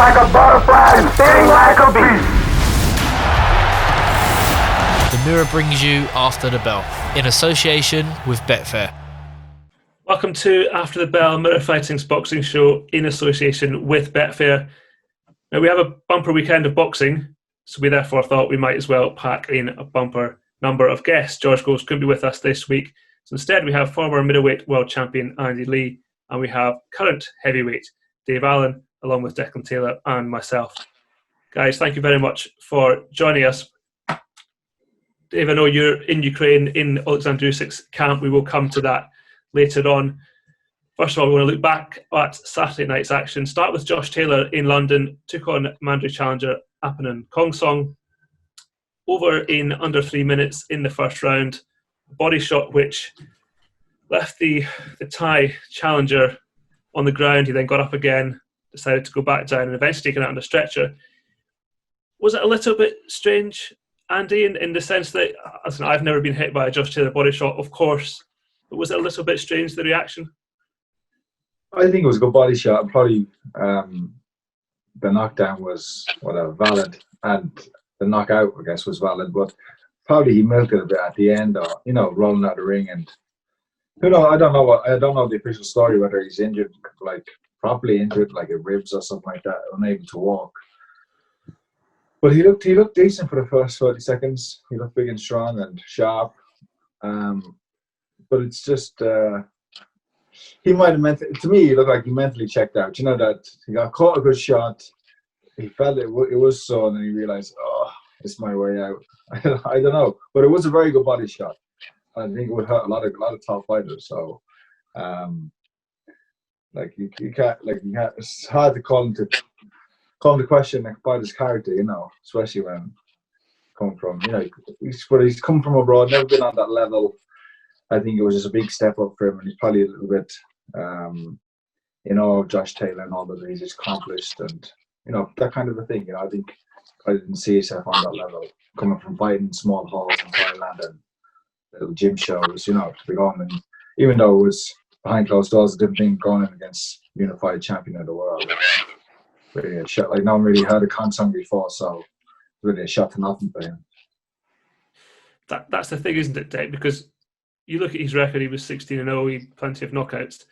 like a butterfly and sting like a bee. The Mirror brings you After the Bell in association with Betfair. Welcome to After the Bell, Mirror Fighting's boxing show in association with Betfair. Now, we have a bumper weekend of boxing, so we therefore thought we might as well pack in a bumper number of guests. George Groves couldn't be with us this week, so instead we have former middleweight world champion Andy Lee, and we have current heavyweight Dave Allen, along with Declan Taylor and myself. Guys, thank you very much for joining us. Dave, I know you're in Ukraine in Oleksandr Usyk's camp. We will come to that later on. First of all, we want to look back at Saturday night's action. Start with Josh Taylor in London, took on Mandatory challenger Apinun Khongsong. Over in under 3 minutes in the first round. Body shot which left the Thai challenger on the ground. He then got up again, decided to go back down and eventually taken out on the stretcher. Was it a little bit strange, Andy, in the sense that, listen, I've never been hit by a Josh Taylor body shot, of course, but was it a little bit strange, the reaction? I think it was a good body shot. Probably the knockdown was valid, and the knockout, I guess, was valid. But probably he milked it a bit at the end, or rolling out the ring. And I don't know the official story whether he's injured, like properly injured, like a ribs or something like that, unable to walk. But he looked decent for the first 30 seconds. He looked big and strong and sharp. But it's just. He might have to me, he looked like he mentally checked out. You know, that he got caught a good shot. He felt it was so, and then he realized, it's my way out. I don't know. But it was a very good body shot. I think it would hurt a lot of top fighters. So, you can't, it's hard to call him to question a fighter's character, especially when coming from, he's come from abroad, never been on that level. I think it was just a big step up for him, and he's probably a little bit, Josh Taylor and all that he's accomplished, and that kind of a thing. I think I didn't see himself on that level, coming from fighting small halls in Thailand and little gym shows, to be going. And even though it was behind closed doors, a different thing going in against unified champion of the world. Really a shot. Like no one really heard of Khongsong before, so really a shot to nothing for him. That's the thing, isn't it, Dave? Because you look at his record, he was 16-0, he had plenty of knockouts.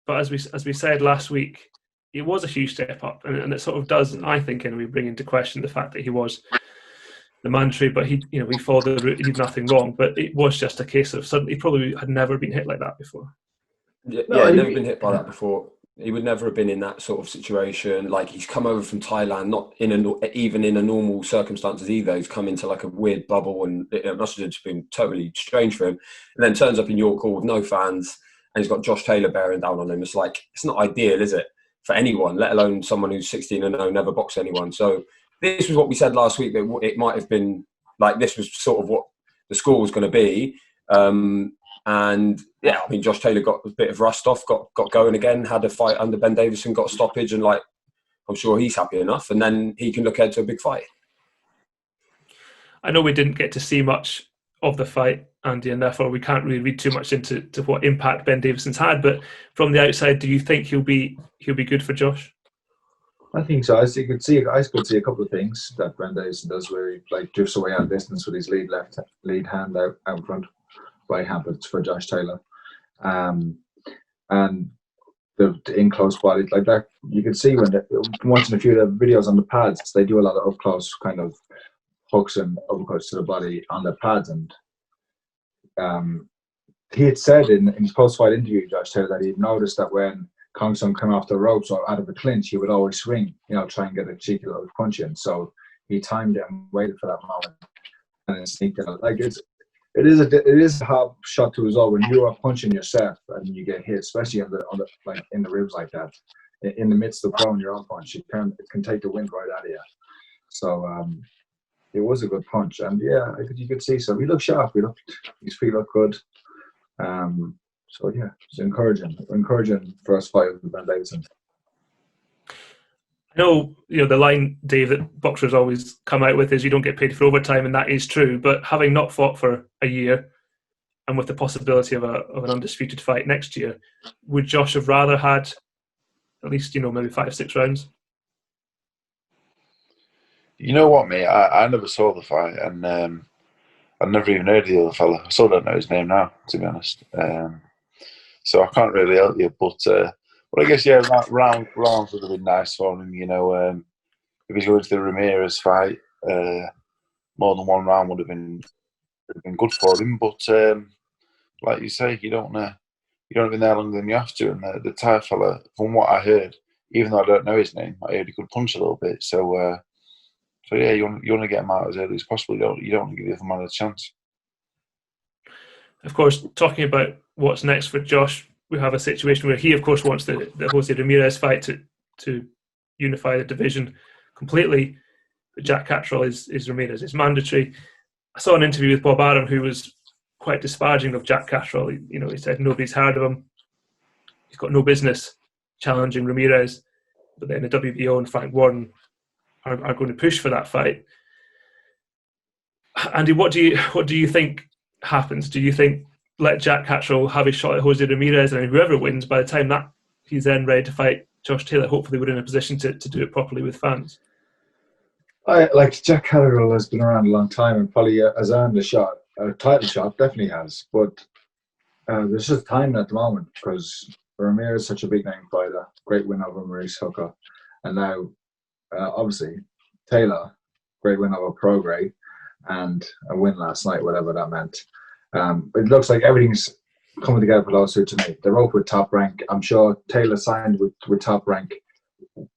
But as we said last week, it was a huge step up. And it sort of does, I think, anyway, bring into question the fact that he was the mandatory, but he followed the route, he did nothing wrong. But it was just a case of suddenly he probably had never been hit like that before. He'd never been hit by that before. He would never have been in that sort of situation. Like, he's come over from Thailand, not even in a normal circumstances either. He's come into like a weird bubble, and it must have just been totally strange for him. And then turns up in York Hall with no fans, and he's got Josh Taylor bearing down on him. It's like, it's not ideal, is it, for anyone, let alone someone who's 16-0, never boxed anyone. So this was what we said last week, that it might have been like, this was sort of what the score was going to be. And yeah, I mean, Josh Taylor got a bit of rust off, got going again, had a fight under Ben Davison, got a stoppage, and I'm sure he's happy enough. And then he can look ahead to a big fight. I know we didn't get to see much of the fight, Andy, and therefore we can't really read too much into what impact Ben Davison's had. But from the outside, do you think he'll be good for Josh? I think so. I could see a couple of things that Ben Davison does, where he drifts away out of distance with his lead hand out front. Right hand for Josh Taylor, and the in close body like that. You can see when watching a few of the videos on the pads, they do a lot of up close kind of hooks and uppercuts to the body on the pads. And he had said in his post fight interview, Josh Taylor, that he'd noticed that when Khongsong came off the ropes or out of a clinch, he would always swing, try and get a cheeky little punch in. So he timed it and waited for that moment and then sneaked it. It is a hard shot to resolve when you are punching yourself and you get hit, especially on the in the ribs like that. In the midst of throwing your own punch, it can take the wind right out of you. So it was a good punch, and yeah, you could see so. He looked sharp. His feet looked good. So yeah, it's encouraging first fight with Ben Davison. I know, the line, Dave, that boxers always come out with is you don't get paid for overtime, and that is true. But having not fought for a year, and with the possibility of an undisputed fight next year, would Josh have rather had at least, maybe 5-6 rounds? You know what, mate? I never saw the fight, and I've never even heard of the other fella. I still don't know his name now, to be honest. So I can't really help you. But I guess, yeah, rounds would have been nice for him. If he's going to the Ramirez fight, more than one round would have been good for him. But like you say, you don't have been there longer than you have to. And the Thai fella, from what I heard, even though I don't know his name, I heard he could punch a little bit. So yeah, you want to get him out as early as possible. You don't want to give the other man a chance. Of course, talking about what's next for Josh, we have a situation where he, of course, wants the Jose Ramirez fight to unify the division completely. But Jack Catterall is Ramirez. It's mandatory. I saw an interview with Bob Arum who was quite disparaging of Jack Catterall. He said nobody's heard of him. He's got no business challenging Ramirez. But then the WBO and Frank Warren are going to push for that fight. Andy, what do you think happens? Do you think let Jack Catterall have his shot at Jose Ramirez, and whoever wins, by the time that he's then ready to fight Josh Taylor, hopefully we're in a position to do it properly with fans? Jack Catterall has been around a long time and probably has earned a title shot, definitely has. But there's just time at the moment because Ramirez is such a big name fighter, great win over Maurice Hooker, and now obviously Taylor, great win over Prograis, and a win last night, whatever that meant. It looks like everything's coming together for those two tonight. They're both with Top Rank. I'm sure Taylor signed with Top Rank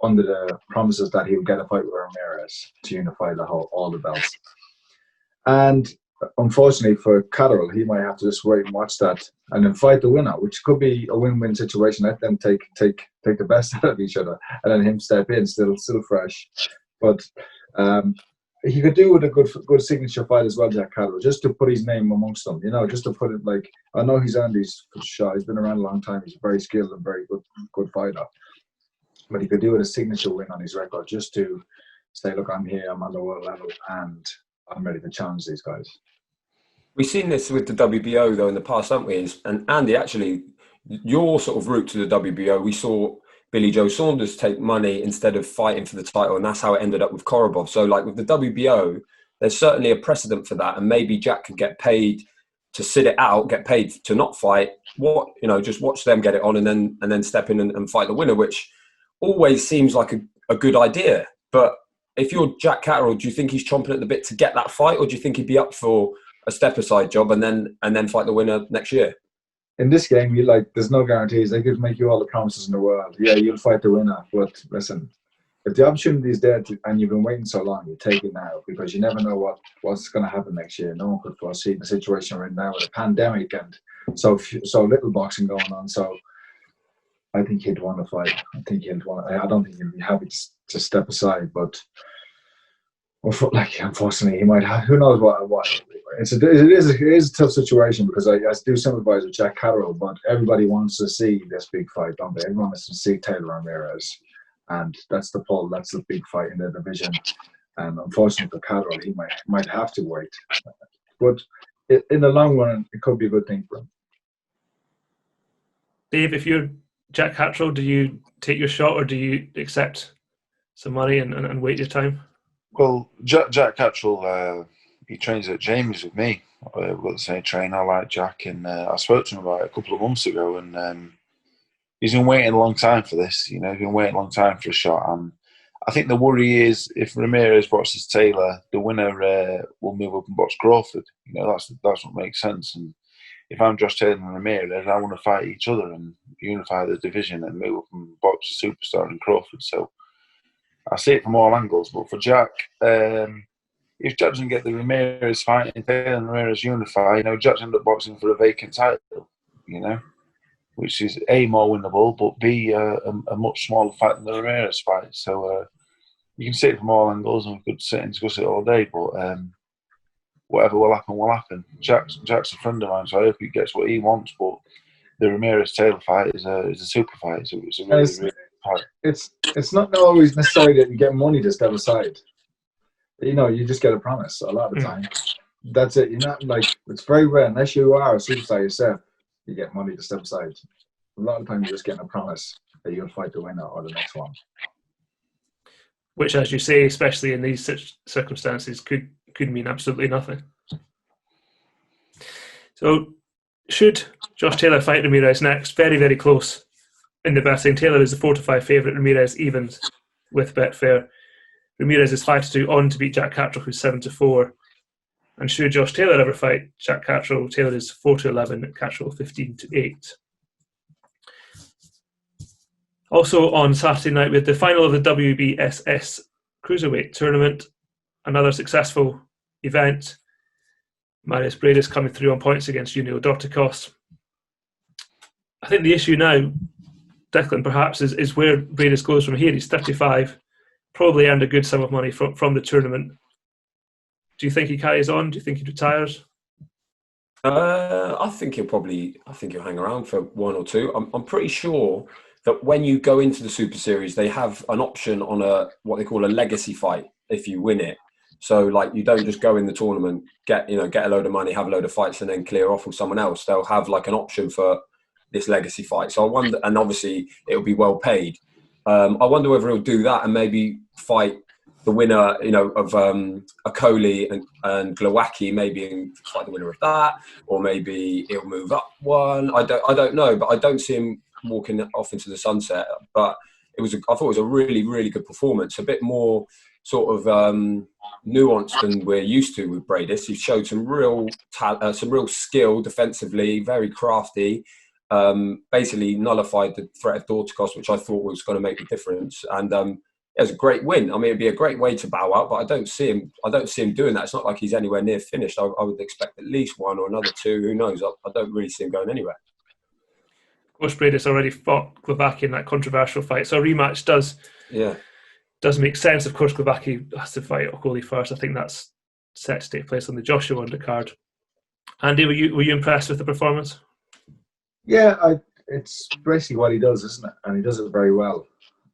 under the promises that he would get a fight with Ramirez to unify all the belts. And unfortunately for Catterall, he might have to just wait and watch that and then fight the winner, which could be a win-win situation. Let them take the best out of each other and then him step in, still fresh. But he could do with a good signature fight as well, Jack Catterall, just to put his name amongst them, just to put it I know he's earned his shot. He's been around a long time. He's very skilled and very good fighter. But he could do with a signature win on his record just to say, look, I'm here, I'm on the world level, and I'm ready to challenge these guys. We've seen this with the WBO, though, in the past, haven't we? And Andy, actually, your sort of route to the WBO, we saw Billy Joe Saunders take money instead of fighting for the title, and that's how it ended up with Korobov. So, with the WBO, there's certainly a precedent for that, and maybe Jack could get paid to sit it out, get paid to not fight. Just watch them get it on, and then step in and fight the winner, which always seems like a good idea. But if you're Jack Catterall, do you think he's chomping at the bit to get that fight, or do you think he'd be up for a step-aside job and then fight the winner next year? In this game, there's no guarantees. They could make you all the promises in the world. Yeah, you'll fight the winner. But listen, if the opportunity is there and you've been waiting so long, you take it now because you never know what's going to happen next year. No one could foresee the situation we're in now with a pandemic and so little boxing going on. So I think he'd want to fight. I don't think he'd be happy to step aside, but unfortunately, he might have. Who knows what? It is a tough situation because I do sympathize with Jack Catterall, but everybody wants to see this big fight, don't they? Everyone wants to see Taylor Ramirez, and that's the big fight in the division. And unfortunately for Catterall, he might have to wait, but in the long run, it could be a good thing for him. Dave, if you're Jack Catterall, do you take your shot or do you accept some money and wait your time? Well, Jack Catterall, he trains at Jamie's with me. We've got the same trainer. I like Jack, and I spoke to him about it a couple of months ago, and he's been waiting a long time for this. He's been waiting a long time for a shot, and I think the worry is if Ramirez boxes Taylor, the winner will move up and box Crawford. That's what makes sense. And if I'm Josh Taylor and Ramirez, I want to fight each other and unify the division and move up and box a superstar in Crawford. So I see it from all angles. But for Jack, if Jack doesn't get the Ramirez fight and Taylor and Ramirez unify, Jack's end up boxing for a vacant title, which is A, more winnable, but B, a much smaller fight than the Ramirez fight. So you can see it from all angles, and we could sit and discuss it all day, but whatever will happen. Jack's a friend of mine, so I hope he gets what he wants, but the Ramirez-Taylor fight is a super fight. It's a really fight. It's not always necessary that you get money to step aside. You just get a promise a lot of the time. That's it. You're not it's very rare, unless you are a superstar yourself, you get money to step aside. A lot of times you're just getting a promise that you'll fight the winner or the next one. which, as you say, especially in these circumstances, could mean absolutely nothing. So, should Josh Taylor fight Ramirez next? Very, very close in the betting. Taylor is the 4-5 favourite. Ramirez evens with Betfair. Ramirez is 5-2 on to beat Jack Catterall, who's 7-4. And should Josh Taylor ever fight Jack Catterall, Taylor is 4-11, Catterall 15-8. Also on Saturday night, we had the final of the WBSS Cruiserweight tournament. Another successful event. Mairis Briedis coming through on points against Yuniel Dorticos. I think the issue now, Declan, perhaps, is where Briedis goes from here. He's 35, probably earned a good sum of money from the tournament. Do you think he carries on? Do you think he retires? I think he'll hang around for one or two. I'm pretty sure that when you go into the Super Series, they have an option on what they call a legacy fight if you win it. So, like, you don't just go in the tournament, get a load of money, have a load of fights, and then clear off with someone else. They'll have like an option for this legacy fight. So I wonder, and obviously it'll be well paid. I wonder whether he'll do that and maybe fight the winner, of Akoli and Glowacki, maybe fight the winner of that, or maybe he'll move up one. I don't know, but I don't see him walking off into the sunset. But I thought it was a really, really good performance. A bit more sort of nuanced than we're used to with Briedis. He showed some real skill defensively, very crafty. Basically nullified the threat of Dorticos, which I thought was going to make the difference. And it was a great win. I mean, it'd be a great way to bow out, but I don't see him doing that. It's not like he's anywhere near finished. I would expect at least one or another two. Who knows? I don't really see him going anywhere. Of course, Briedis already fought Glowacki in that controversial fight, so a rematch does make sense. Of course, Glowacki has to fight Okoli first. I think that's set to take place on the Joshua undercard. Andy, were you impressed with the performance? Yeah, it's basically what he does, isn't it? And he does it very well.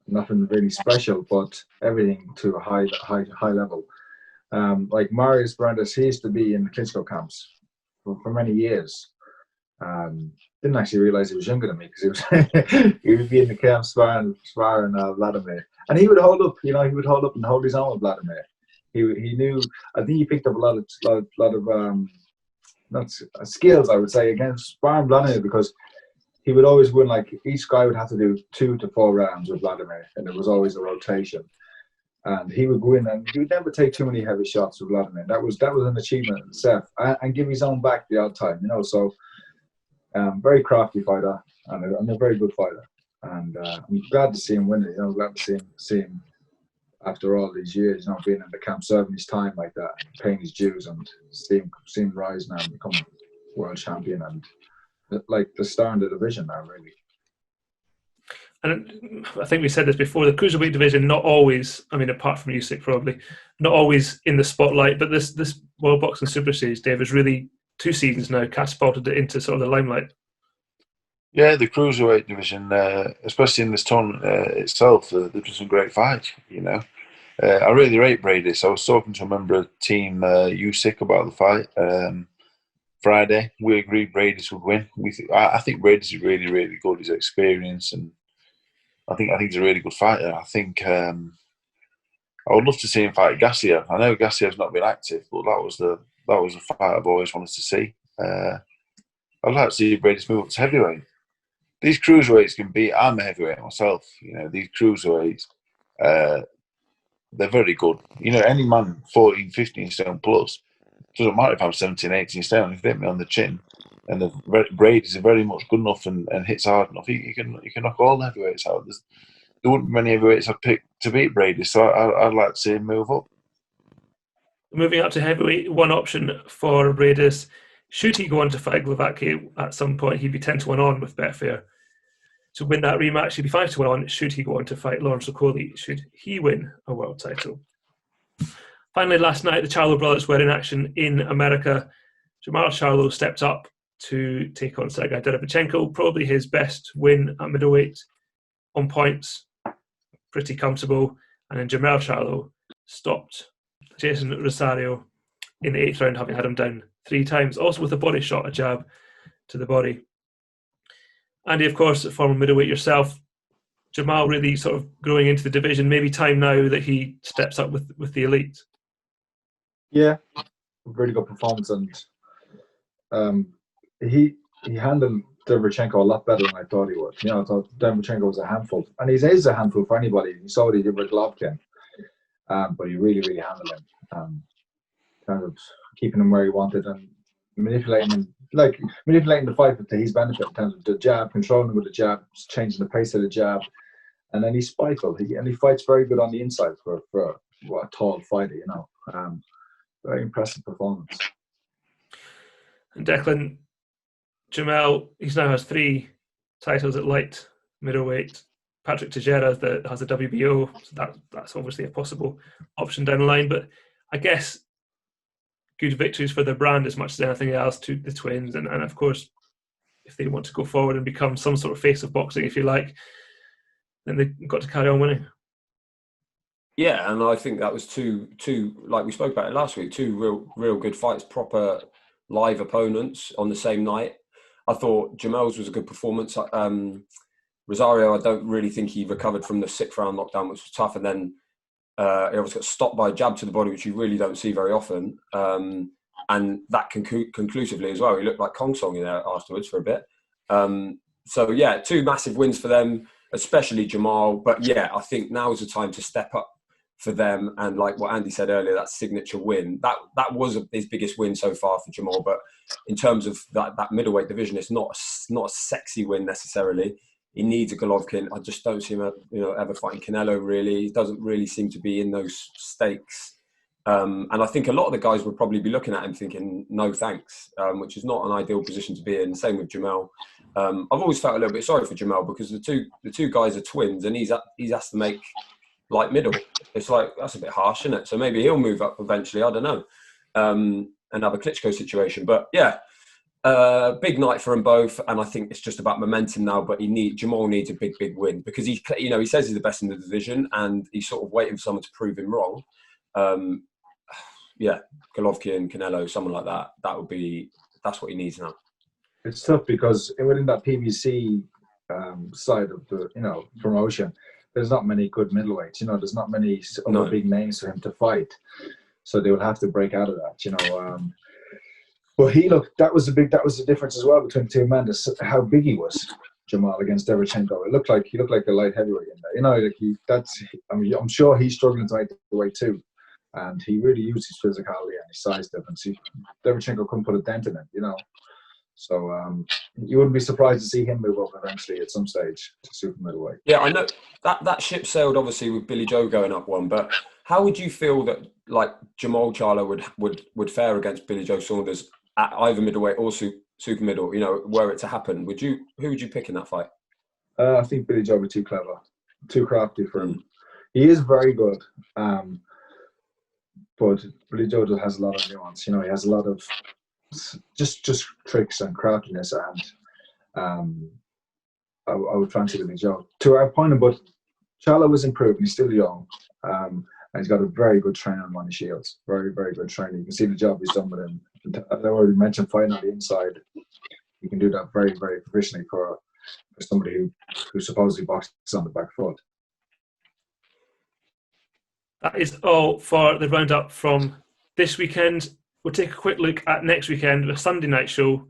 Nothing really special, but everything to a high level. Like Mairis Briedis, he used to be in the Klitschko camps for many years. Didn't actually realize he was younger than me because he would be in the camp sparring Vladimir, and he would hold up. He would hold up and hold his own with Vladimir. He knew. I think he picked up a lot of not skills, I would say, against sparring Vladimir, because he would always win. Like, each guy would have to do 2 to 4 rounds with Vladimir, and there was always a rotation. And he would win, and he would never take too many heavy shots with Vladimir. That was an achievement in itself, and give his own back the odd time, So, very crafty fighter, and a very good fighter. And I'm glad to see him win it. Glad to see him after all these years, being in the camp, serving his time like that, paying his dues, and see him rise now and become world champion and like the star in the division now, really. And I think we said this before, the Cruiserweight division, not always, apart from Usyk probably, not always in the spotlight, but this World Boxing Super Series, Dave, has really 2 seasons now catapulted it into sort of the limelight. Yeah, the Cruiserweight division, especially in this tournament itself, there's been some great fights, I really rate Briedis. I was talking to a member of the team, Usyk, about the fight Friday. We agreed Briedis would win. I think Briedis is really, really good. His experience, and I think he's a really good fighter. I think I would love to see him fight Gassiev. I know Gassiev's not been active, but that was a fight I've always wanted to see. I'd like to see Briedis move up to heavyweight. These cruiserweights can beat. I'm a heavyweight myself. These cruiserweights, they're very good. Any man 14, 15 stone plus, doesn't matter if I'm 17, 18 stone, if they hit me on the chin, and the Briedis are very much good enough and hits hard enough, you can knock all the heavyweights out. There wouldn't be many heavyweights I'd pick to beat Briedis, so I'd like to see him move up. Moving up to heavyweight, one option for Briedis. Should he go on to fight Glowacki at some point, he'd be 10-1 on with Betfair. To win that rematch, he'd be 5-1 on. Should he go on to fight Lawrence Okoli, should he win a world title? Finally, last night, the Charlo brothers were in action in America. Jermall Charlo stepped up to take on Sergei Derevchenko, probably his best win at middleweight on points, pretty comfortable. And then Jermell Charlo stopped Jason Rosario in the 8th round, having had him down 3 times, also with a body shot, a jab to the body. Andy, of course, a former middleweight yourself, Jermall really sort of growing into the division? Maybe time now that he steps up with the elite. Yeah, really good performance, and he handled Derevchenko a lot better than I thought he would. You know, I thought Derevchenko was a handful, and he is a handful for anybody. You saw what he did with Golovkin, but he really handled him, kind of keeping him where he wanted and manipulating him, like manipulating the fight to his benefit in terms of the jab, controlling him with the jab, changing the pace of the jab, and then he's spiteful. He fights very good on the inside for a tall fighter. You know, very impressive performance. And Declan, Jermell, he now has 3 titles at light middleweight. Patrick Teixeira that has a WBO, so that's obviously a possible option down the line. But I guess good victories for their brand as much as anything else to the twins. And of course, if they want to go forward and become some sort of face of boxing, if you like, then they've got to carry on winning. Yeah, and I think that was two like we spoke about it last week, 2 real good fights, proper live opponents on the same night. I thought Jermell's was a good performance. Rosario, I don't really think he recovered from the 6th round knockdown, which was tough, and then he obviously got stopped by a jab to the body, which you really don't see very often. And that conclusively as well. He looked like Khongsong in there afterwards for a bit. So yeah, 2 massive wins for them, especially Jermall. But yeah, I think now is the time to step up for them. And like what Andy said earlier, that signature win, that was his biggest win so far for Jermall. But in terms of that middleweight division, it's not a sexy win necessarily. He needs a Golovkin. I just don't see him, ever fighting Canelo. Really, he doesn't really seem to be in those stakes. And I think a lot of the guys would probably be looking at him thinking, "No thanks," which is not an ideal position to be in. Same with Jermell. I've always felt a little bit sorry for Jermell because the two guys are twins, and he's has to make light middle. It's like that's a bit harsh, isn't it? So maybe he'll move up eventually. I don't know. Another Klitschko situation, but yeah. Big night for them both, and I think it's just about momentum now. But Jermall needs a big win because he says he's the best in the division, and he's sort of waiting for someone to prove him wrong. Yeah, Golovkin, Canelo, someone like that. That's what he needs now. It's tough because within that PBC side of the promotion, there's not many good middleweights. There's not many other big names for him to fight, so they would have to break out of that. But that was the difference as well between the 2 men. How big he was, Jermall against Derevchenko. He looked like a light heavyweight in there. I'm sure he's struggling to make the weight too, and he really used his physicality and his size difference. Derevchenko couldn't put a dent in it, So you wouldn't be surprised to see him move up eventually at some stage to super middleweight. Yeah, I know that ship sailed obviously with Billy Joe going up one, but how would you feel that like Jermall Charlo would fare against Billy Joe Saunders at either middleweight or super middle, were it to happen? Who would you pick in that fight? I think Billy Joe would be too clever, too crafty for him. He is very good, but Billy Joe has a lot of nuance. He has a lot of just tricks and craftiness, and I would fancy Billy Joe. To our point, but Charlo is improving. He's still young, and he's got a very good trainer on Manny Shields. Very, very good trainer. You can see the job he's done with him. As I already mentioned, fighting on the inside, you can do that very, very proficiently for somebody who supposedly boxes on the back foot. That is all for the roundup from this weekend. We'll take a quick look at next weekend, a Sunday night show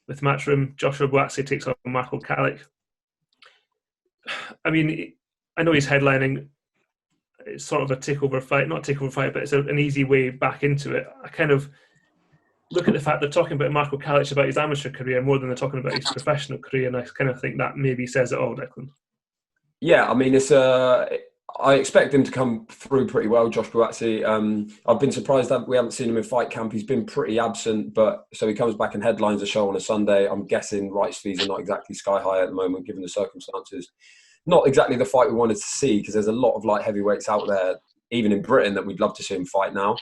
with Matchroom. Joshua Buatsi takes on Marco Kalic. I mean, I know he's headlining. It's sort of a takeover fight, not takeover fight, but it's an easy way back into it. I kind of look at the fact they're talking about Marco Kalic about his amateur career more than they're talking about his professional career, and I kind of think that maybe says it all, Declan. Yeah, I mean, I expect him to come through pretty well, Josh Buatsi. I've been surprised that we haven't seen him in fight camp. He's been pretty absent, but so he comes back and headlines a show on a Sunday. I'm guessing rights fees are not exactly sky high at the moment, given the circumstances. Not exactly the fight we wanted to see, because there's a lot of light heavyweights out there, even in Britain, that we'd love to see him fight now.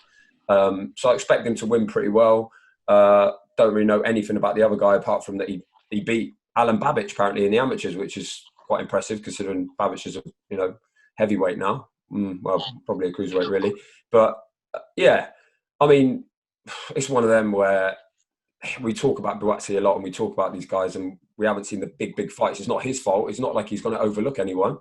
So I expect him to win pretty well. Don't really know anything about the other guy apart from that he beat Alan Babic apparently in the amateurs, which is quite impressive considering Babic is a heavyweight now. Well, probably a cruiserweight really. But yeah, I mean, it's one of them where we talk about Buatsi a lot and we talk about these guys and we haven't seen the big fights. It's not his fault. It's not like he's going to overlook anyone.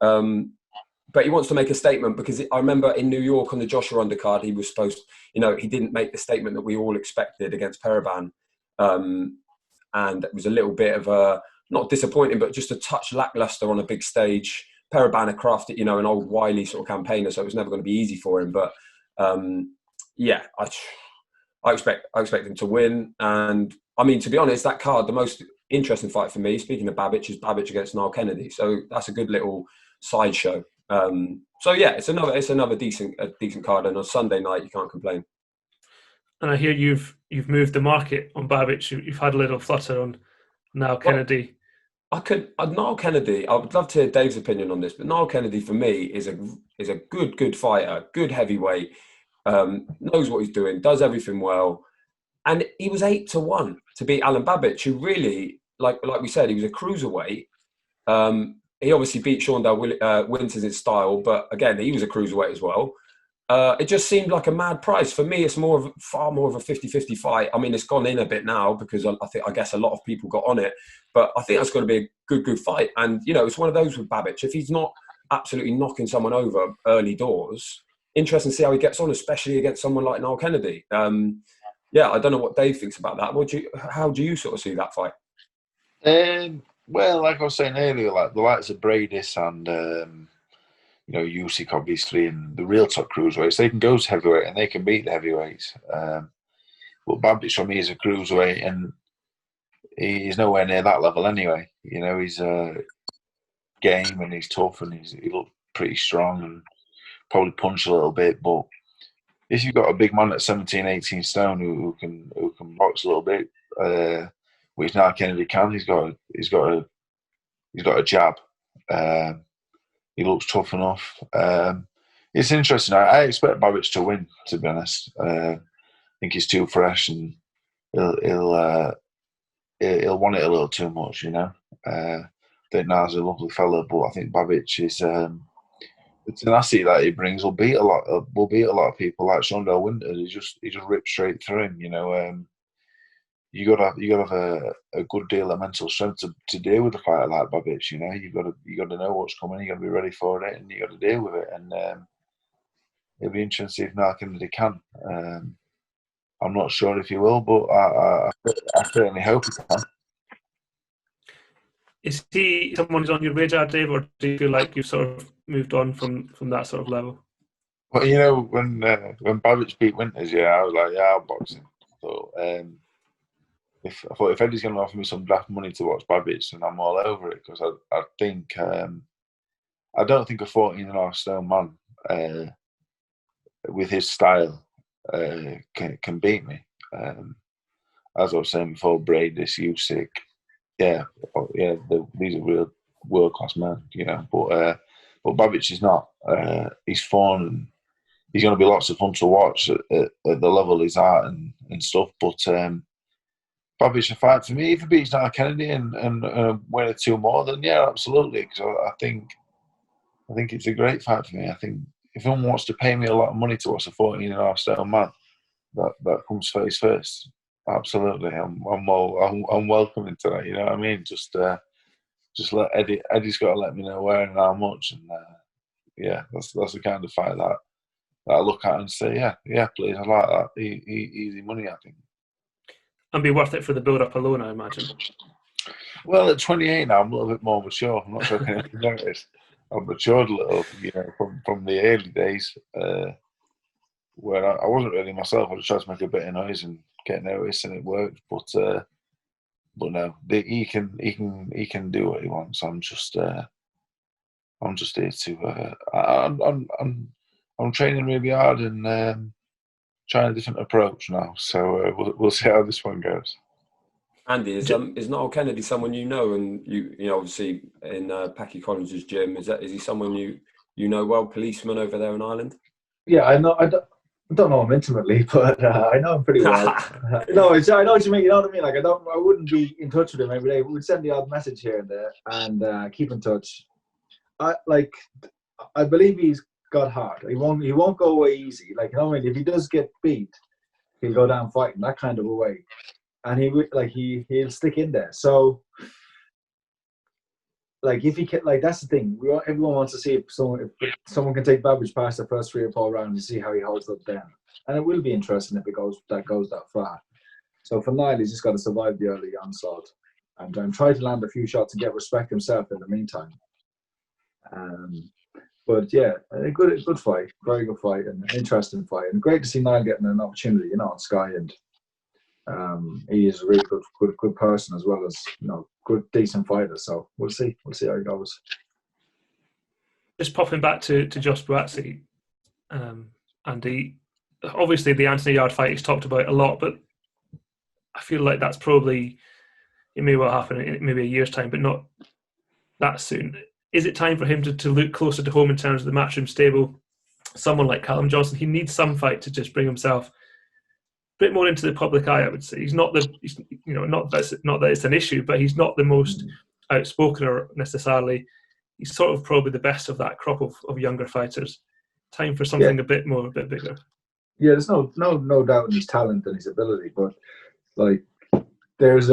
But he wants to make a statement because I remember in New York on the Joshua undercard, he was supposed, he didn't make the statement that we all expected against Periban. And it was a little bit of a, not disappointing, but just a touch lackluster on a big stage. Periban had crafted, an old wily sort of campaigner, so it was never going to be easy for him. But I expect him to win. And I mean, to be honest, that card, the most interesting fight for me, speaking of Babic, is Babic against Niall Kennedy. So that's a good little sideshow. It's another decent card, and on Sunday night you can't complain. And I hear you've moved the market on Babic. You've had a little flutter on Niall Kennedy. Niall Kennedy. I would love to hear Dave's opinion on this, but Niall Kennedy for me is a good fighter, good heavyweight, knows what he's doing, does everything well, and he was 8-1 to beat Alan Babic, who really, like we said, he was a cruiserweight. He obviously beat Shawndale Winters in style, but again, he was a cruiserweight as well. It just seemed like a mad price. For me, it's far more of a 50-50 fight. I mean, it's gone in a bit now because I guess a lot of people got on it, but I think that's going to be a good fight. And, it's one of those with Babic. If he's not absolutely knocking someone over early doors, interesting to see how he gets on, especially against someone like Niall Kennedy. I don't know what Dave thinks about that. How do you sort of see that fight? Well, like I was saying earlier, like the likes of Briedis and Usyk obviously, and the real top cruiserweights, they can go to heavyweight and they can beat the heavyweights. But Babic for me is a cruiserweight, and he's nowhere near that level anyway. He's game and he's tough and he looks pretty strong and probably punch a little bit. But if you've got a big man at 17, 18 stone who can box a little bit, which now Kennedy can, he's got a jab. He looks tough enough. It's interesting. I expect Babic to win, to be honest. I think he's too fresh and he'll want it a little too much, I think Niall's a lovely fella, but I think Babic is the tenacity that he brings will beat a lot of people like Shawndale Winters. He just rips straight through him. You got to have a good deal of mental strength to deal with a fighter like Babic. You got to know what's coming. You got to be ready for it, and you got to deal with it. And it'll be interesting if Niall Kennedy can. I'm not sure if he will, but I certainly hope he can. Is he someone who's on your radar, Dave, or do you feel like you've sort of moved on from that sort of level? Well, when Babic beat Winters, I was like, I'll box him. So, I thought if Eddie's going to offer me some draft money to watch Babic, then I'm all over it, because I think I don't think a 14.5 stone man with his style can beat me. As I was saying before, Briedis, Usyk, these are real world class men, But Babic is not. He's fun and he's going to be lots of fun to watch at the level he's at and stuff. But Babic a fight for me. If he beats Niall Kennedy and win 2 more, then absolutely. Because I think it's a great fight for me. I think if anyone wants to pay me a lot of money to watch a 14.5 stone man that comes face first, absolutely, I'm welcoming to that. You know what I mean? Just let Eddie's got to let me know where and how much, and that's the kind of fight that I look at and say, yeah, please, I like that. Easy money, I think. And be worth it for the build-up alone, I imagine. Well, at 28 now, I'm a little bit more mature. I'm not sure if anyone noticed. I've matured a little, from the early days where I wasn't really myself. I just tried to make a bit of noise and get noticed, and it worked. But no, he can do what he wants. I'm just here to. I'm training really hard and trying a different approach now. So we'll see how this one goes. Andy, is Niall Kennedy someone you know, and you obviously in Pacquiao Collins's gym? Is he someone you know well, policeman over there in Ireland? Yeah, I know. I don't know him intimately, but I know him pretty well. I know what you mean. You know what I mean? Like I wouldn't be in touch with him every day. We'd send the odd message here and there, and keep in touch. I believe he's got heart. He won't go away easy. Like, if he does get beat, he'll go down fighting that kind of a way. And he'll stick in there. So, like if he can, like that's the thing. Everyone wants to see if someone can take Babbage past the first 3 or 4 rounds and see how he holds up then. And it will be interesting if it goes that far. So for Niall, he's just got to survive the early onslaught and try to land a few shots and get respect himself in the meantime. But yeah, a good fight, very good fight, and an interesting fight, and great to see Niall getting an opportunity, on Sky, and he is a really good person as well as good decent fighter. So we'll see how it goes. Just popping back to Josh Buatsi, and obviously the Anthony Yard fight he's talked about a lot, but I feel like that's probably, it may well happen in maybe a year's time, but not that soon. Is it time for him to look closer to home in terms of the Matchroom stable? Someone like Callum Johnson, he needs some fight to just bring himself a bit more into the public eye, I would say. Not that it's an issue, but he's not the most outspoken or necessarily. He's sort of probably the best of that crop of younger fighters. Time for something a bit bigger. Yeah, there's no doubt in his talent and his ability, but like there's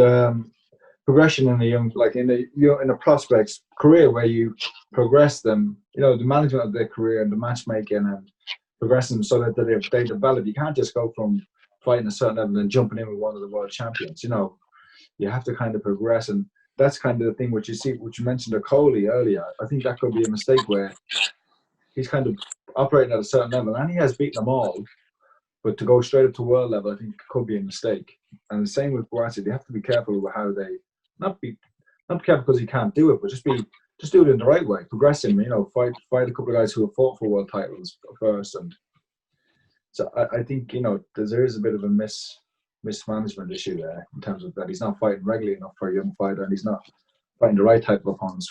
progression in a young, like in a prospect's career where you progress them, the management of their career and the matchmaking and progressing them so that they develop. You can't just go from fighting a certain level and jumping in with one of the world champions. You have to kind of progress, and that's kind of the thing which you mentioned to Coley earlier. I think that could be a mistake where he's kind of operating at a certain level, and he has beaten them all. But to go straight up to world level, I think could be a mistake. And the same with Buatsi. They have to be careful with how they not be careful because he can't do it, but just do it in the right way. Progress him, fight a couple of guys who have fought for world titles first. And so I think there is a bit of a mismanagement issue there in terms of that he's not fighting regularly enough for a young fighter, and he's not fighting the right type of opponents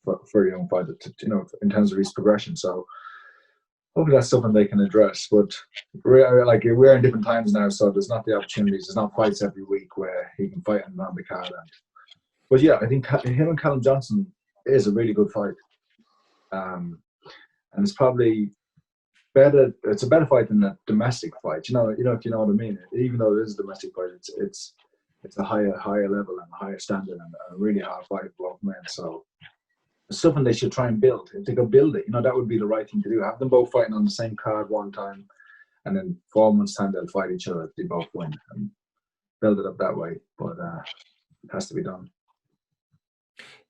for a young fighter in terms of his progression. So hopefully that's something they can address. But we're in different times now, so there's not the opportunities. There's not fights every week where he can fight on the card. But yeah, I think him and Callum Johnson is a really good fight, and it's probably better. It's a better fight than a domestic fight. If you know what I mean. Even though it is a domestic fight, it's a higher level and a higher standard and a really hard fight for both men. So it's something they should try and build. If they could build it, that would be the right thing to do. Have them both fighting on the same card one time, and then 4 months' time they'll fight each other if they both win, and build it up that way. But it has to be done.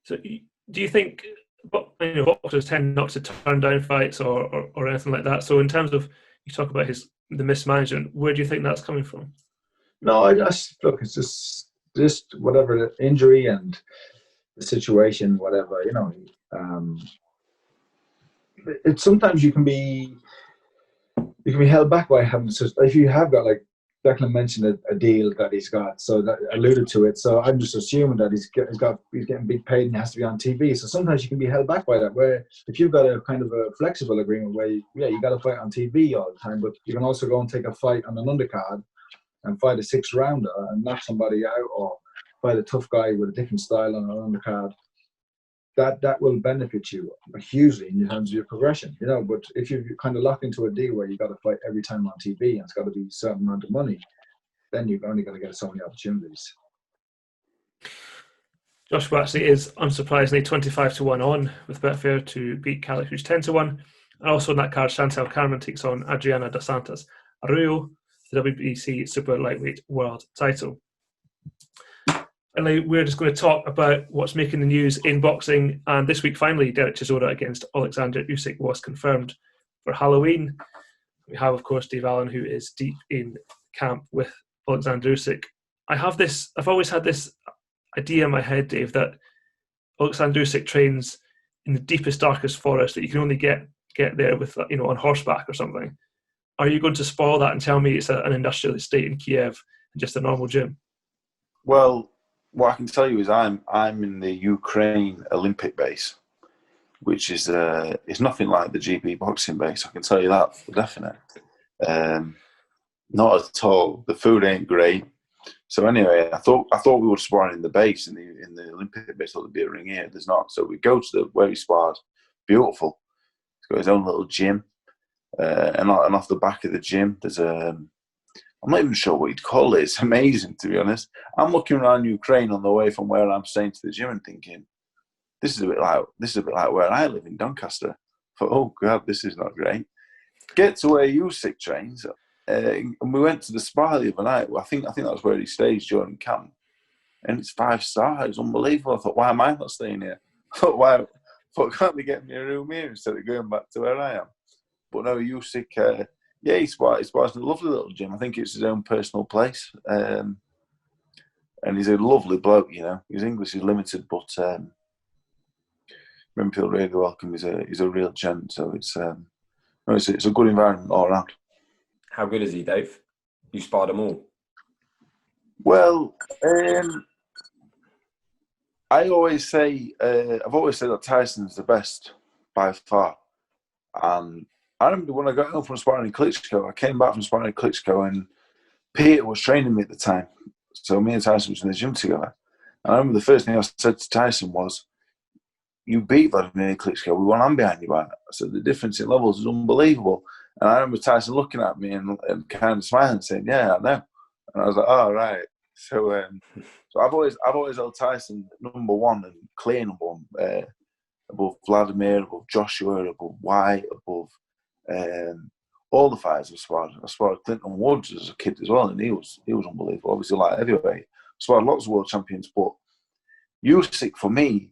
So, do you think boxers tend not to turn down fights or anything like that? So, in terms of you talk about the mismanagement, where do you think that's coming from? No, look. It's just whatever the injury and the situation, whatever, it's sometimes you can be held back by having to, if you have got, like Declan mentioned, a deal that he's got, so that alluded to it. So I'm just assuming that he's getting big paid and he has to be on TV. So sometimes you can be held back by that. Where if you've got a kind of a flexible agreement where you got to fight on TV all the time, but you can also go and take a fight on an undercard and fight a 6-rounder and knock somebody out, or fight a tough guy with a different style on an undercard. That will benefit you hugely in terms of your progression, But if you're kind of locked into a deal where you got to fight every time on TV and it's got to be a certain amount of money, then you're only going to get so many opportunities. Josh Buatsi is unsurprisingly 25-1 on with Betfair to beat Calic, who's 10-1. And also on that card, Chantel Carmen takes on Adriana dos Santos Arroyo, the WBC Super Lightweight World Title. Finally, we're just going to talk about what's making the news in boxing. And this week, finally, Dereck Chisora against Oleksandr Usyk was confirmed for Halloween. We have, of course, Dave Allen, who is deep in camp with Oleksandr Usyk. I've always had this idea in my head, Dave, that Oleksandr Usyk trains in the deepest, darkest forest that you can only get there with, on horseback or something. Are you going to spoil that and tell me it's an industrial estate in Kiev and just a normal gym? Well, what I can tell you is I'm in the Ukraine Olympic base, which is nothing like the GB boxing base. I can tell you that for definite. Not at all. The food ain't great. So anyway, I thought we were sparring in the base in the Olympic base. Thought there'd be a ring here. There's not. So we go to where he sparred. Beautiful. He's got his own little gym, and off the back of the gym there's I'm not even sure what you'd call it. It's amazing, to be honest. I'm looking around Ukraine on the way from where I'm staying to the gym and thinking, this is a bit like where I live in Doncaster. I thought, oh God, this is not great. Get to where Usyk trains, and we went to the spa the other night. Well, I think that's where he stays during camp, and it's 5-star. It's unbelievable. I thought, why am I not staying here? I thought, can't they get me a room here instead of going back to where I am? But no, Usyk, he spars in a lovely little gym. I think it's his own personal place, and he's a lovely bloke. You know, his English is limited, but made me feel really welcome. He's a real gent. So it's a good environment all around. How good is he, Dave? You sparred them all. Well, I've always said that Tyson's the best by far. And I remember when I got home from sparring in Klitschko, I came back from sparring in Klitschko, and Peter was training me at the time. So me and Tyson was in the gym together. And I remember the first thing I said to Tyson was, "You beat Vladimir Klitschko with one hand behind your back." I said, "The difference in levels is unbelievable." And I remember Tyson looking at me and kind of smiling, saying, "Yeah, I know." And I was like, "Oh, right." So I've always held Tyson number one and clear number one, above Vladimir, above Joshua, above White, above all the fighters I've sparred. I sparred Clinton Woods as a kid as well, and he was unbelievable. Obviously, light heavyweight. I sparred lots of world champions, but Usyk for me.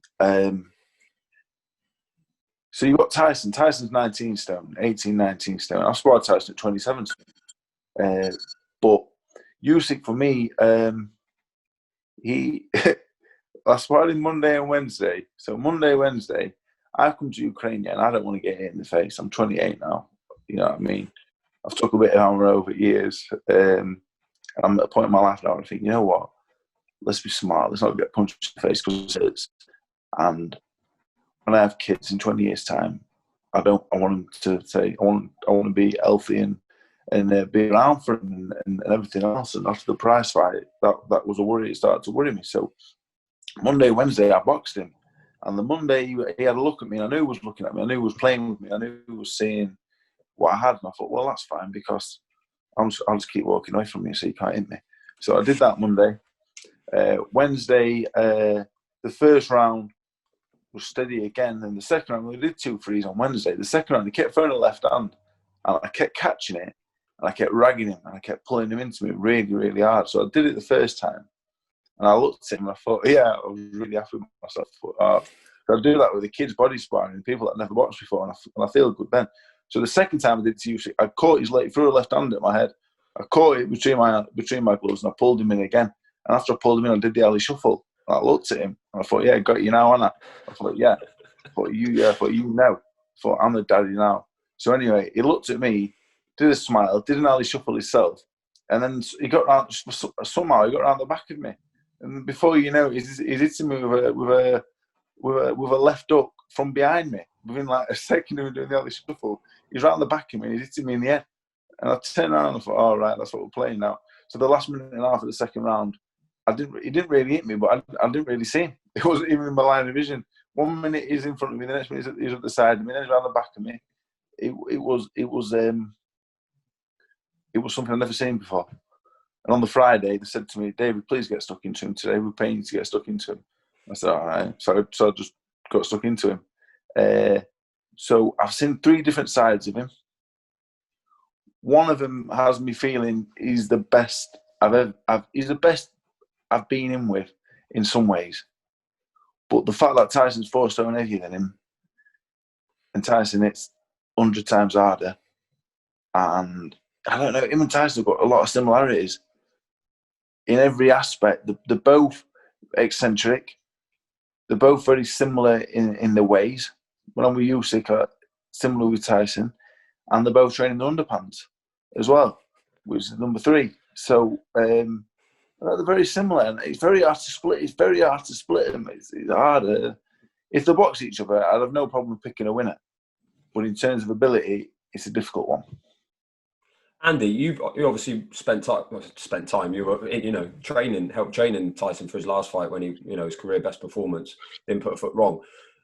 So you've got Tyson. Tyson's 19 stone, 19 stone. I've sparred Tyson at 27 stone. But Usyk for me, I sparred him Monday and Wednesday. So Monday, Wednesday, I've come to Ukraine and I don't want to get hit in the face. I'm 28 now. You know what I mean? I've took a bit of hammer over years. I'm at a point in my life now where I think, you know what? Let's be smart. Let's not get punched in the face because it hurts. And when I have kids in 20 years' time, I want them to say, I want to be healthy and be around for them and everything else. And after the prize fight, that was a worry. It started to worry me. So Monday, Wednesday, I boxed him. And the Monday, he had a look at me. And I knew he was looking at me. I knew he was playing with me. I knew he was seeing what I had. And I thought, well, that's fine because I'll just keep walking away from you so you can't hit me. So I did that Monday. Wednesday, the first round was steady again. And the second round, we did 2 frees on Wednesday. The second round, he kept throwing a left hand. And I kept catching it. And I kept ragging him. And I kept pulling him into me really, really hard. So I did it the first time. And I looked at him and I thought, yeah, I was really happy with myself. I do that with the kids' body sparring and people that never boxed before. And I feel good then. So the second time I did it to Usyk, I caught his leg, threw a left hand at my head. I caught it between my gloves and I pulled him in again. And after I pulled him in, I did the alley shuffle. And I looked at him and I thought, yeah, got you now, Anna. I thought, yeah. I thought, you know. I thought, I'm the daddy now. So anyway, he looked at me, did a smile, did an alley shuffle himself. And then he got round, somehow he got round the back of me. And before you know, he's hitting me with a left hook from behind me. Within like a second of him doing the alley shuffle, he's round the back of me and he's hitting me in the head. And I turned around and I thought, all right, that's what we're playing now. So the last minute and a half of the second round, he didn't really hit me, but I didn't really see him. It wasn't even in my line of vision. 1 minute he's in front of me, the next minute he's at the side of me, then he's round the back of me. It was something I'd never seen before. And on the Friday, they said to me, David, please get stuck into him today. We're paying you to get stuck into him. I said, all right. So I just got stuck into him. So I've seen 3 different sides of him. One of them has me feeling he's the best he's the best I've been in with in some ways. But the fact that Tyson's 4 stone heavier than him, and Tyson hits 100 times harder, and I don't know, him and Tyson have got a lot of similarities in every aspect. They're both eccentric. They're both very similar in their ways. When I'm with Usyk, are similar with Tyson, and they're both training the underpants as well, which is number 3. So they're very similar, and it's very hard to split. It's very hard to split them. It's harder. If they box each other, I'd have no problem picking a winner. But in terms of ability, it's a difficult one. Andy, you obviously spent time. You were, helped training Tyson for his last fight when he, his career best performance, didn't put a foot wrong.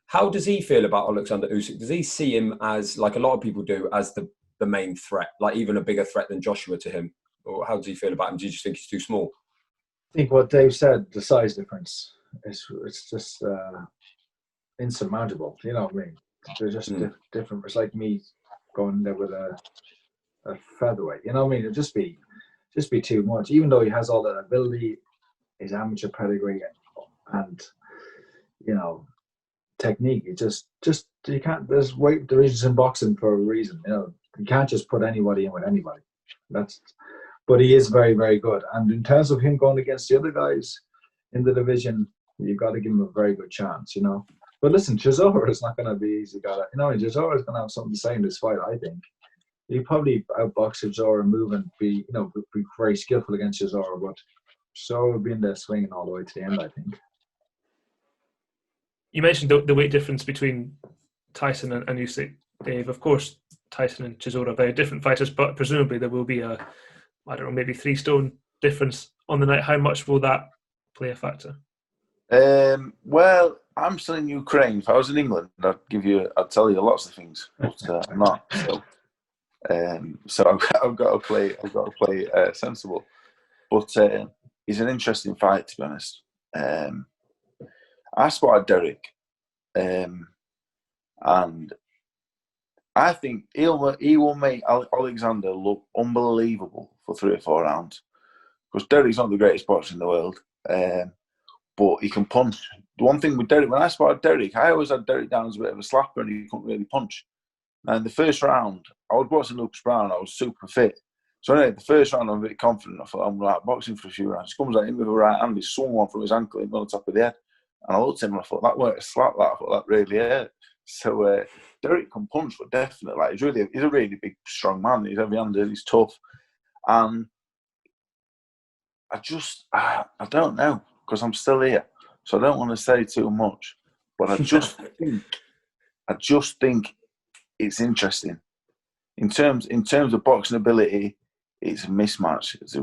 How does he feel about Oleksandr Usyk? Does he see him as, like a lot of people do, as the main threat, like even a bigger threat than Joshua to him? Or how does he feel about him? Do you just think he's too small? I think what Dave said, the size difference, it's just insurmountable. You know what I mean? They're just different. It's like me going there with a featherweight. You know what I mean? It'd just be too much. Even though he has all that ability, his amateur pedigree, and you know, technique. It just you can't. There's weight divisions in boxing for a reason. You know, you can't just put anybody in with anybody. But he is very, very good. And in terms of him going against the other guys in the division, you've got to give him a very good chance, you know. But listen, Chisora is not going to be easy. Chisora is going to have something to say in this fight, I think. He probably outbox Chisora and move and be very skillful against Chisora, but Chisora will be in there swinging all the way to the end, I think. You mentioned the weight difference between Tyson and Usyk, Dave. Of course, Tyson and Chisora are very different fighters, but presumably there will be maybe 3 stone difference on the night. How much will that play a factor? Well, I'm still in Ukraine. If I was in England, I'd tell you lots of things, but I'm not. So I've got to play sensible. But it's an interesting fight, to be honest. I spotted Dereck, and I think he will make Oleksandr look unbelievable for 3 or 4 rounds. Because Dereck's not the greatest boxer in the world, but he can punch. The one thing with Dereck, when I spotted Dereck, I always had Dereck down as a bit of a slapper and he couldn't really punch. Now in the first round, I was boxing Lucas Brown, I was super fit. So anyway, the first round I'm a bit confident. I thought, I'm like boxing for a few rounds. He comes at him with a right hand, he swung one from his ankle and on the top of the head. And I looked at him and I thought, that weren't a slap, I thought that really hurt. So Dereck can punch, but definitely, like, he's a really big, strong man. He's heavy-handed, he's tough. And I don't know, because I'm still here. So I don't want to say too much. But I just think it's interesting. In terms of boxing ability, it's a mismatch. It's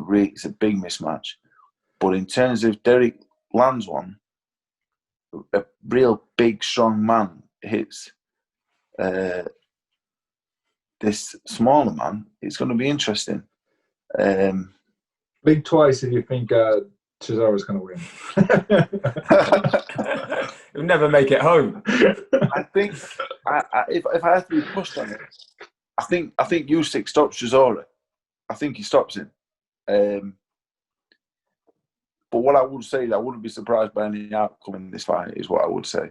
a big mismatch. But in terms of Dereck lands one, a real big, strong man hits this smaller man, it's going to be interesting. Blink twice if you think Chisora's going to win. He'll never make it home. I think if I have to be pushed on it, I think Usyk stops Chisora. I think he stops him. But what I would say is I wouldn't be surprised by any outcome in this fight, is what I would say.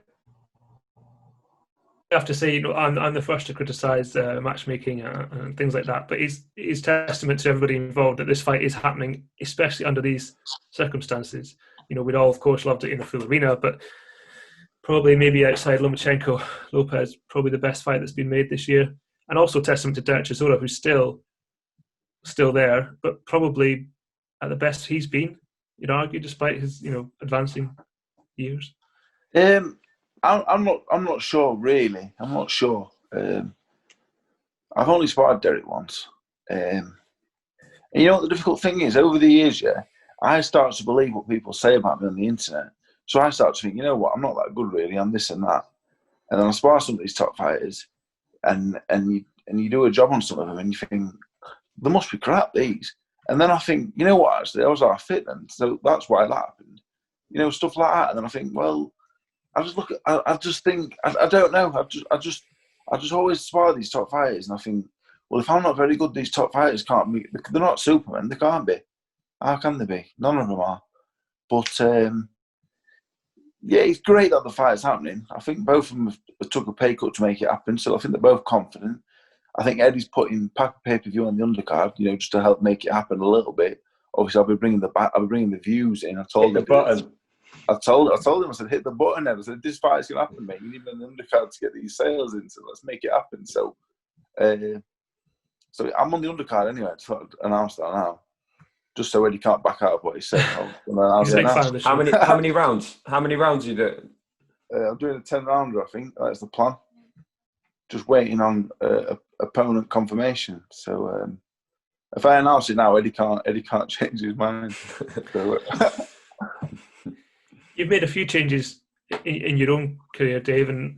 I have to say, I'm the first to criticise matchmaking and things like that, but it's testament to everybody involved that this fight is happening, especially under these circumstances. We'd all, of course, loved it in the full arena, but probably maybe outside Lopez, probably the best fight that's been made this year. And also testament to Dereck Chisora, who's still there, but probably at the best he's been, you'd argue, despite his, advancing years. I'm not sure, really. I'm not sure. I've only spotted Dereck once. And you know what the difficult thing is? Over the years, I start to believe what people say about me on the internet. So I start to think, you know what, I'm not that good, really. I'm this and that. And then I spar some of these top fighters, and you do a job on some of them, and you think, there must be crap, these. And then I think, you know what, actually, I was half fit then. So that's why that happened. Stuff like that. And then I think, well, I just think, I don't know. I just always spar these top fighters, and I think, well, if I'm not very good, these top fighters can't be. They're not Supermen. They can't be. How can they be? None of them are. But it's great that the fight's happening. I think both of them have took a pay cut to make it happen. So I think they're both confident. I think Eddie's putting pay-per-view on the undercard, just to help make it happen a little bit. Obviously, I'll be bringing the views in. I told him. I told him, I said, hit the button. I said, this fight's going to happen, mate. You need an undercard to get these sales in, so let's make it happen. So I'm on the undercard anyway. I thought I'd announce that now, just so Eddie can't back out of what he said. How many rounds? How many rounds are you doing? I'm doing a 10-rounder, I think. That's the plan. Just waiting on opponent confirmation. So if I announce it now, Eddie can't change his mind. So, You've made a few changes in your own career, Dave, and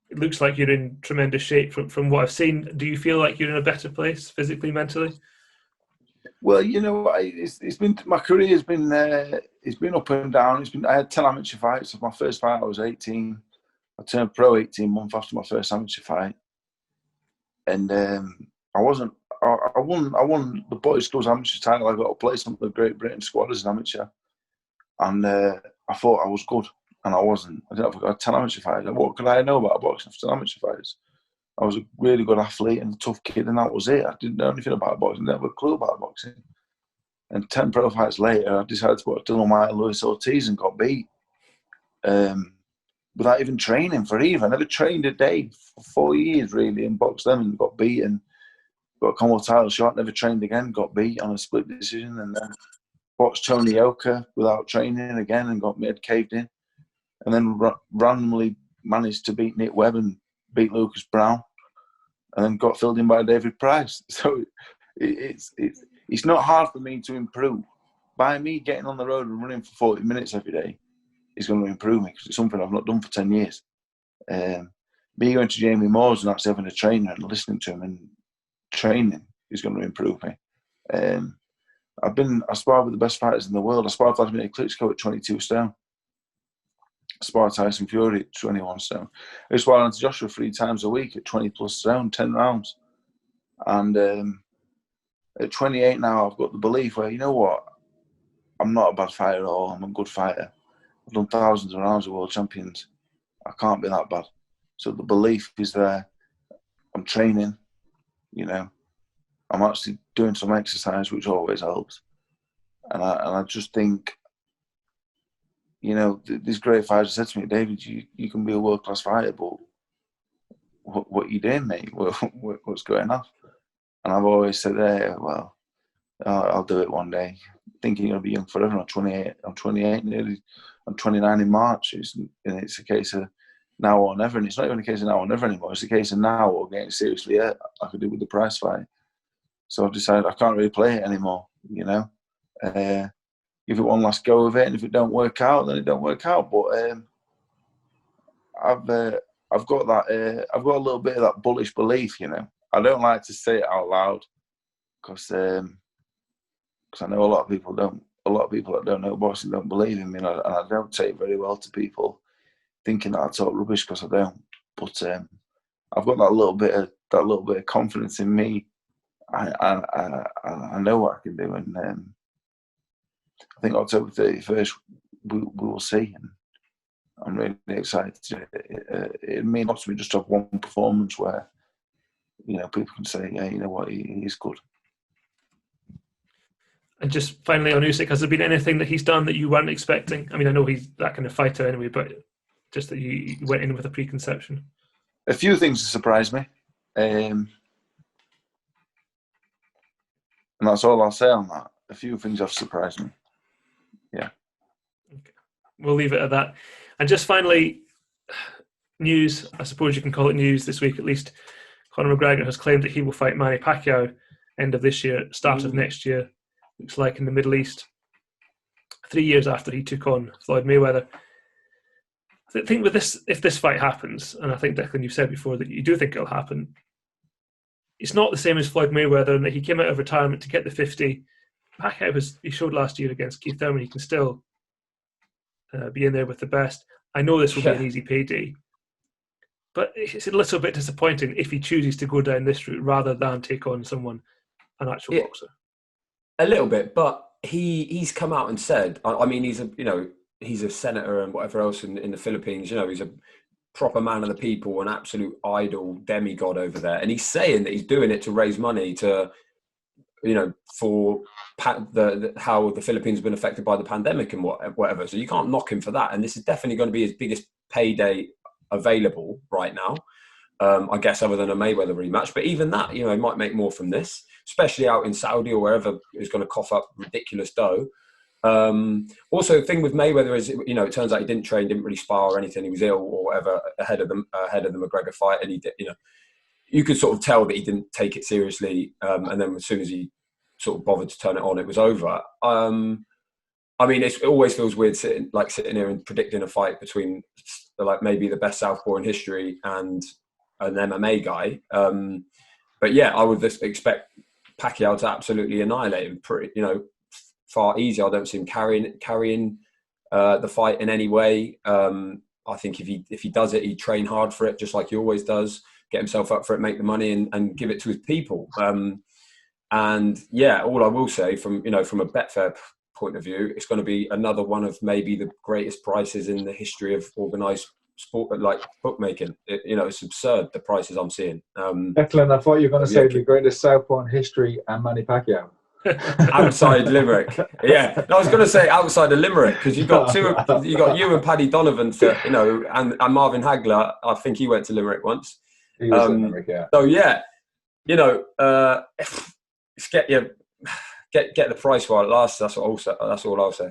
it looks like you're in tremendous shape from what I've seen. Do you feel like you're in a better place physically, mentally? Well, it's been, my career has been it's been up and down. I had 10 amateur fights. My first fight I was 18. I turned pro 18 months after my first amateur fight, and I wasn't. I won the boys' schools amateur title. I got a place on the Great Britain squad as an amateur, and I thought I was good, and I wasn't. I didn't have 10 amateur fights. What could I know about boxing after 10 amateur fights? I was a really good athlete and a tough kid, and that was it. I didn't know anything about boxing. Didn't have a clue about boxing. And 10 pro fights later, I decided to put Dylan White and Luis Ortiz and got beat. Without even training for either. I never trained a day for 4 years, really, and boxed them and got beaten. Got a Commonwealth title shot, never trained again, got beat on a split decision, and then boxed Tony Yoka without training again and got my head caved in. And then randomly managed to beat Nick Webb and beat Lucas Brown, and then got filled in by David Price. So it's not hard for me to improve. By me getting on the road and running for 40 minutes every day is going to improve me, because it's something I've not done for 10 years. Me going to Jamie Moore's and actually having a trainer and listening to him and training is going to improve me. I sparred with the best fighters in the world. I sparred Vladimir Klitschko at 22 stone. I sparred Tyson Fury at 21 stone. I sparred into Joshua 3 times a week at 20 plus stone, 10 rounds. And at 28 now, I've got the belief where, you know what, I'm not a bad fighter at all. I'm a good fighter. I've done thousands of rounds with world champions. I can't be that bad. So the belief is there. I'm training, you know. I'm actually doing some exercise, which always helps. And I just think, you know, these great fighters said to me, David, you can be a world-class fighter, but what are you doing, mate? What's going on? And I've always said, well, I'll do it one day. Thinking you'll be young forever. I'm 28. I'm 28 nearly. I'm 29 in March. It's a case of now or never. And it's not even a case of now or never anymore. It's a case of now or getting seriously hurt, like I did with the Price fight. So I've decided I can't really play it anymore, you know. Give it one last go of it, and if it don't work out, then it don't work out. But I've got that. I've got a little bit of that bullish belief, you know. I don't like to say it out loud because I know a lot of people don't. A lot of people that don't know boxing don't believe in me, and I don't take very well to people thinking that I talk rubbish, because I don't. But I've got that little bit of confidence in me. I know what I can do, and I think October 31st we will see, and I'm really excited. It means not to just have one performance where, you know, people can say, yeah, you know what, he's good. And just finally on Usyk, has there been anything that he's done that you weren't expecting? I mean, I know he's that kind of fighter anyway, but just that you went in with a preconception. A few things have surprised me. And that's all I'll say on that. A few things have surprised me. Yeah. Okay. We'll leave it at that. And just finally, news, I suppose you can call it news this week at least. Conor McGregor has claimed that he will fight Manny Pacquiao end of this year, start of next year. Looks like in the Middle East, 3 years after he took on Floyd Mayweather. I think with this, if this fight happens, and I think, Declan, you said before that you do think it'll happen, it's not the same as Floyd Mayweather in that he came out of retirement to get the 50. Pacquiao he showed last year against Keith Thurman he can still be in there with the best. I know this will be an easy payday, but it's a little bit disappointing if he chooses to go down this route rather than take on an actual boxer. A little bit, but he's come out and said, I mean, he's a senator and whatever else in the Philippines. You know, he's a proper man of the people, an absolute idol, demigod over there, and he's saying that he's doing it to raise money to, you know, for how the Philippines have been affected by the pandemic and whatever. So you can't knock him for that. And this is definitely going to be his biggest payday available right now, I guess, other than a Mayweather rematch. But even that, you know, he might make more from this, especially out in Saudi or wherever he's going to cough up ridiculous dough. Also, the thing with Mayweather is, you know, it turns out he didn't train, didn't really spar or anything. He was ill or whatever ahead of the McGregor fight, and he did, you know, you could sort of tell that he didn't take it seriously. And then as soon as he sort of bothered to turn it on, it was over. I mean, it always feels weird sitting here and predicting a fight between like maybe the best southpaw in history and an MMA guy. But yeah, I would just expect Pacquiao to absolutely annihilate him. Pretty, you know, far easier. I don't see him carrying the fight in any way. I think if he does it, he'd train hard for it, just like he always does, get himself up for it, make the money and give it to his people. And yeah, all I will say from a Betfair point of view, it's going to be another one of maybe the greatest prices in the history of organised sport, like bookmaking. It's absurd, the prices I'm seeing. Declan, I thought you were going to say the greatest southpaw in history and Manny Pacquiao. Outside Limerick, yeah. I was going to say outside of Limerick, because you got you and Paddy Donovan, and Marvin Hagler. I think he went to Limerick once. He was in Limerick, yeah. So yeah, get the price while it lasts. That's all I'll say.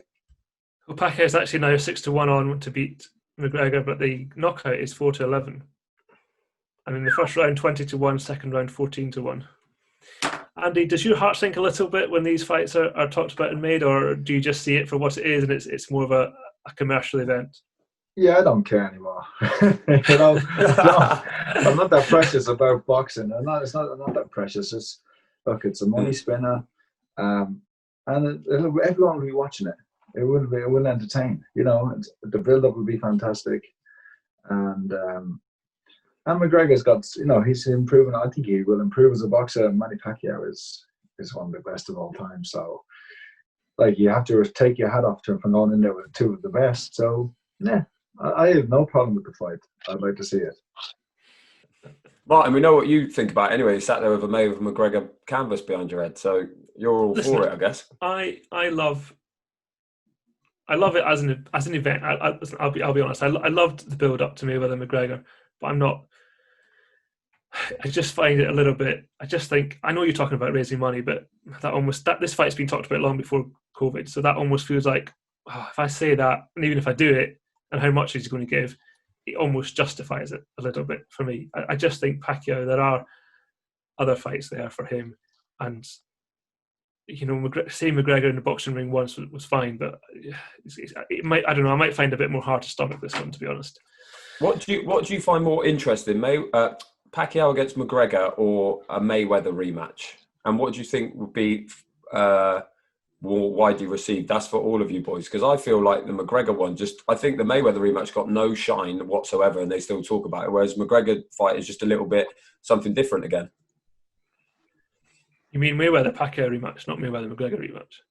Well, Pacquiao is actually now 6-1 on to beat McGregor, but the knockout is 4-11. And in the first round, 20-1, second round, 14-1. Andy, does your heart sink a little bit when these fights are talked about and made, or do you just see it for what it is and it's more of a commercial event? Yeah, I don't care anymore. I'm not that precious about boxing. I'm not that precious. It's a money spinner, and everyone will be watching it. It will entertain. The build-up will be fantastic, and McGregor's got, he's improving. I think he will improve as a boxer. Manny Pacquiao is one of the best of all time. So, you have to take your hat off to him for going in there with two of the best. So, yeah, I have no problem with the fight. I'd like to see it. Martin, we know what you think about it anyway. You sat there with a Mayweather McGregor canvas behind your head, so you're all for it, I guess. I love it as an event. I'll be honest. I loved the build up to Mayweather McGregor, but I'm not. I just find it a little bit. I just think, I know you're talking about raising money, but this fight's been talked about long before COVID, so that almost feels like, if I say that, and even if I do it, and how much he's going to give, it almost justifies it a little bit for me. I just think Pacquiao, there are other fights there for him, and seeing McGregor in the boxing ring once was fine, but I don't know. I might find a bit more hard to stomach this one, to be honest. What do you find more interesting, Pacquiao against McGregor or a Mayweather rematch? And what do you think would be more widely received? That's for all of you boys, because I feel like the McGregor one, I think the Mayweather rematch got no shine whatsoever, and they still talk about it, whereas McGregor fight is just a little bit something different again. You mean Mayweather-Pacquiao rematch, not Mayweather-McGregor rematch?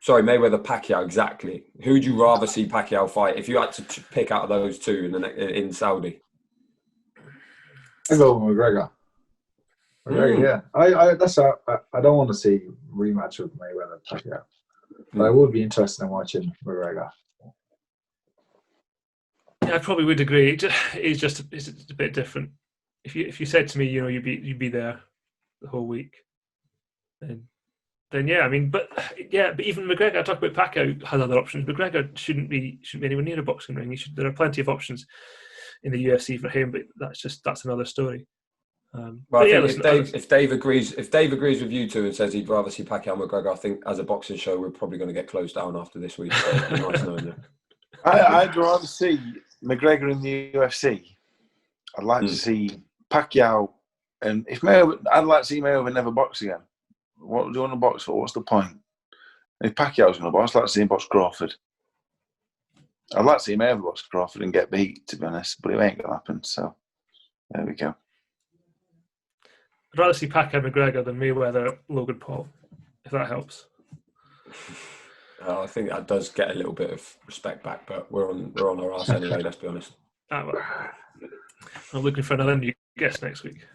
Sorry, Mayweather-Pacquiao, exactly. Who would you rather see Pacquiao fight if you had to pick out of those two in Saudi? I go with McGregor. Yeah. I don't want to see rematch with Mayweather-Pacquiao, but I would be interested in watching McGregor. Yeah, I probably would agree. It's just a bit different. If you said to me, you'd be there the whole week, then yeah, I mean, but even McGregor. I talk about Pacquiao has other options. McGregor shouldn't be anywhere near a boxing ring. There are plenty of options in the UFC for him, but that's another story. If Dave agrees with you two and says he'd rather see Pacquiao and McGregor, I think as a boxing show we're probably going to get closed down after this week. So it'd be nice knowing you. I'd rather see McGregor in the UFC. I'd like to see Pacquiao, and I'd like to see Mayweather never box again. What do you want to box for? What's the point? If Pacquiao's going to box, I'd like to see him box Crawford. I'd like to see Mayweather box Crawford and get beat, to be honest, but it ain't going to happen. So there we go. I'd rather see Pacquiao McGregor than Mayweather Logan Paul, if that helps. I think that does get a little bit of respect back, but we're on our arse anyway. Let's be honest. I'm looking for another new guest next week.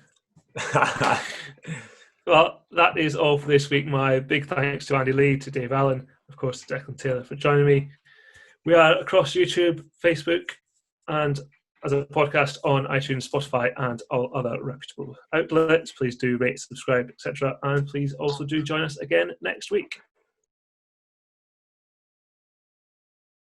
Well, that is all for this week. My big thanks to Andy Lee, to Dave Allen, of course, to Declan Taylor for joining me. We are across YouTube, Facebook, and as a podcast on iTunes, Spotify, and all other reputable outlets. Please do rate, subscribe, etc. And please also do join us again next week.